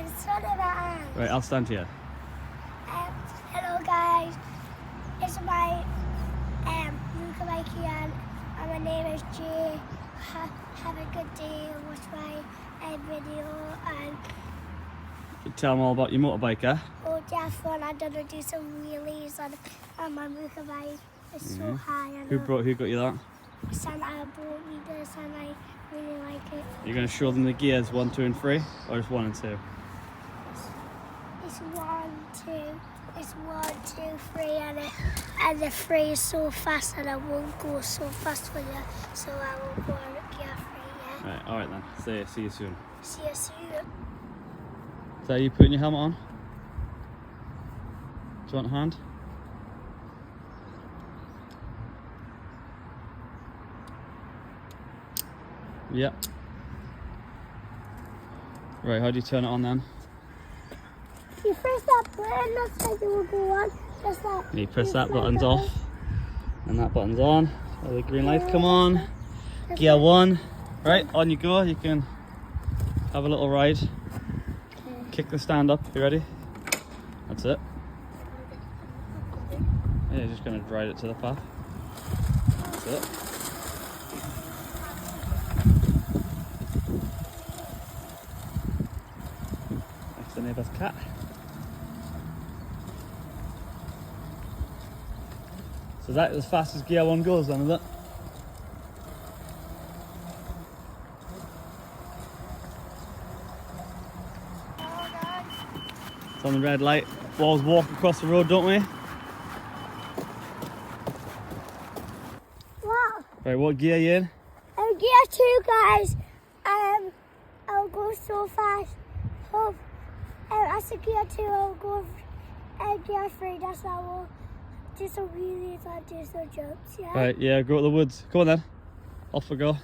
and so did I. Right, I'll stand here. Hello guys, it's my Luca Mikey and my name is Jay. Have a good day, watch my video and Tell them all about your motorbike, eh? oh just fun. I'm gonna do some wheelies on my Luca bike. It's so high. I know. Who got you that? Santa bought me this and I really like it. You're going to show them the gears 1, 2 and 3? Or just 1 and 2? It's 1, 2. It's 1, 2, 3 and the 3 is so fast and I won't go so fast for you. So I will go on gear 3, yeah? Right, alright then. See you soon. See you soon. So are you putting your helmet on? Do you want a hand? Yep. Right, how do you turn it on then? You press that button, that's like it will go on. Just that. You press that button's off. And that button's on. So the green light come on. Gear 1. Right, on you go. You can have a little ride. Kick the stand up. You ready? That's it. Yeah, you're just going to ride it to the path. That's it. That's the neighbour's cat. So that's as fast as gear 1 goes then, is it? It's on the red light. We always walk across the road, don't we? Wow. Right, what gear are you in? Gear 2, guys. I'll go so fast. Hope. As a gear 2, I'll go gear 3. That's how I'll do some wheelies and do some jumps, yeah? Right, yeah, go to the woods. Come on then. Off we go.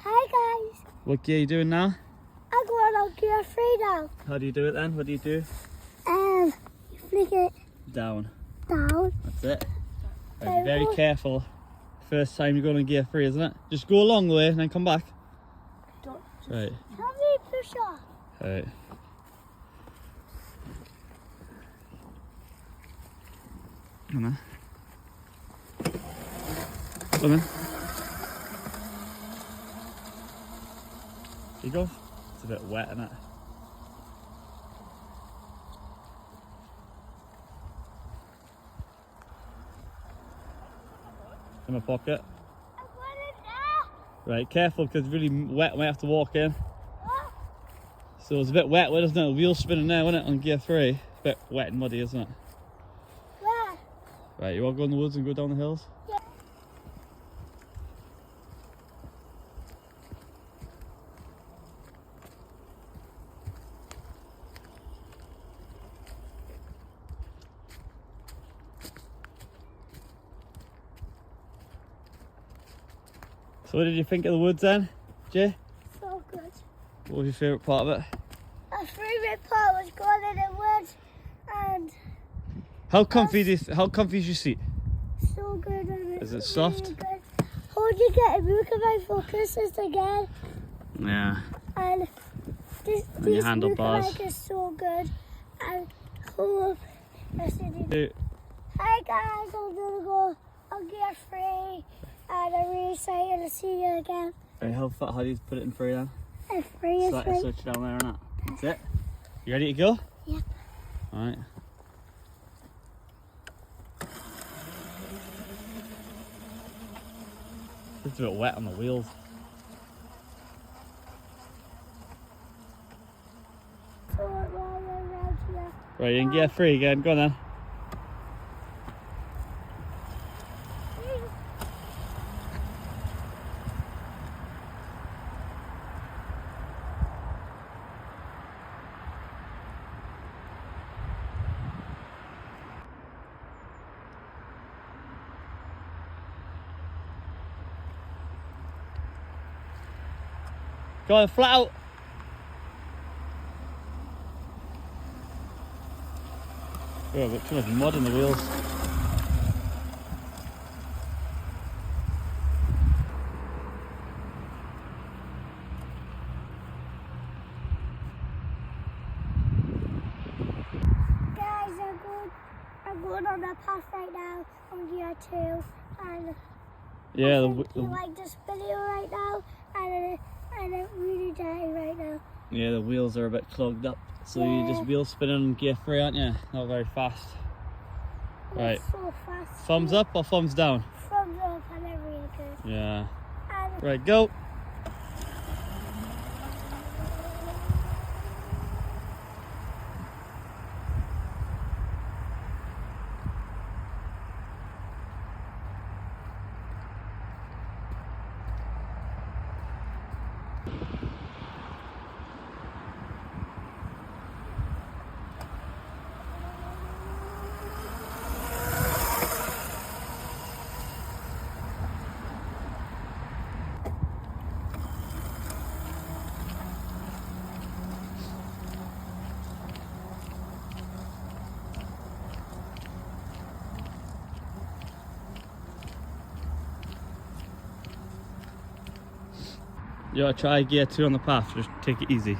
Hi, guys. What gear are you doing now? I'm going on gear 3 now. How do you do it then? What do you do? You flick it Down. down. That's it. Right, be very careful. First time you're going on gear 3, isn't it? Just go along the way and then come back. Right. Tell me push off. Right. Come on then. Come on then. Here you go. It's a bit wet, isn't it? In my pocket. I'm going in Right, careful because it's really wet. We have to walk in. there. So it's a bit wet, isn't it? The wheel's spinning now, isn't it? On gear 3. It's a bit wet and muddy, isn't it? Where? Right, you want to go in the woods and go down the hills? Yeah. So what did you think of the woods then, Jay? So good. What was your favourite part of it? My favourite part was going in the woods and How comfy is your seat? so good. And Is it soft? Really good. How did you get a Mooka for Christmas again? Yeah. And this your handlebars. Mooka is so good. And hope Hey, hi guys, I'm gonna go on gear 3 and I'm really excited to see you again. right, how do you put it in 3 then? And 3 is Switch right. switch down there and that. That's it. You ready to go? Yep. Alright. It's a bit wet on the wheels. So around here. Right, you can get 3 again. Go on then. Go on, flat out. Oh, I've got too much mud in the wheels. Guys, I'm going on the path right now on gear 2, and Yeah, I think you like this video right now, and I'm really dying right now. yeah, the wheels are a bit clogged up. So you're just wheel spinning on gear 3, aren't you? Not very fast. Right. So fast. Thumbs up or thumbs down? Thumbs up, and I'm really good. Yeah. And Right, go. You gotta try gear 2 on the path, just take it easy.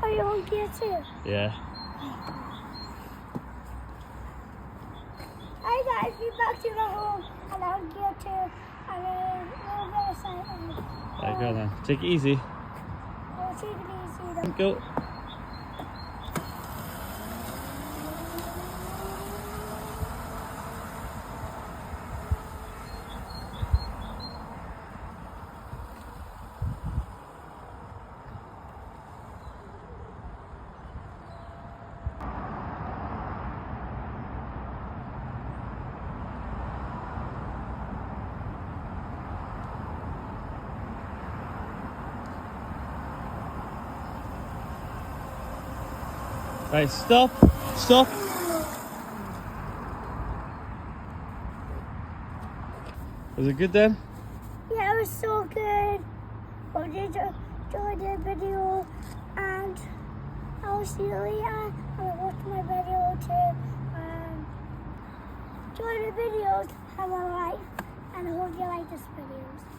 are you on gear 2? Yeah. Hi guys, we're back to my home, and I'm on gear 2, and we're very excited. Right, go then. Take it easy. We'll take it easy. Go. Right, stop. Stop. Was it good then? Yeah, it was so good. Hope you enjoyed the video, and I will see you later. And watch my video to enjoy the videos, have a life, and I hope you like this videos.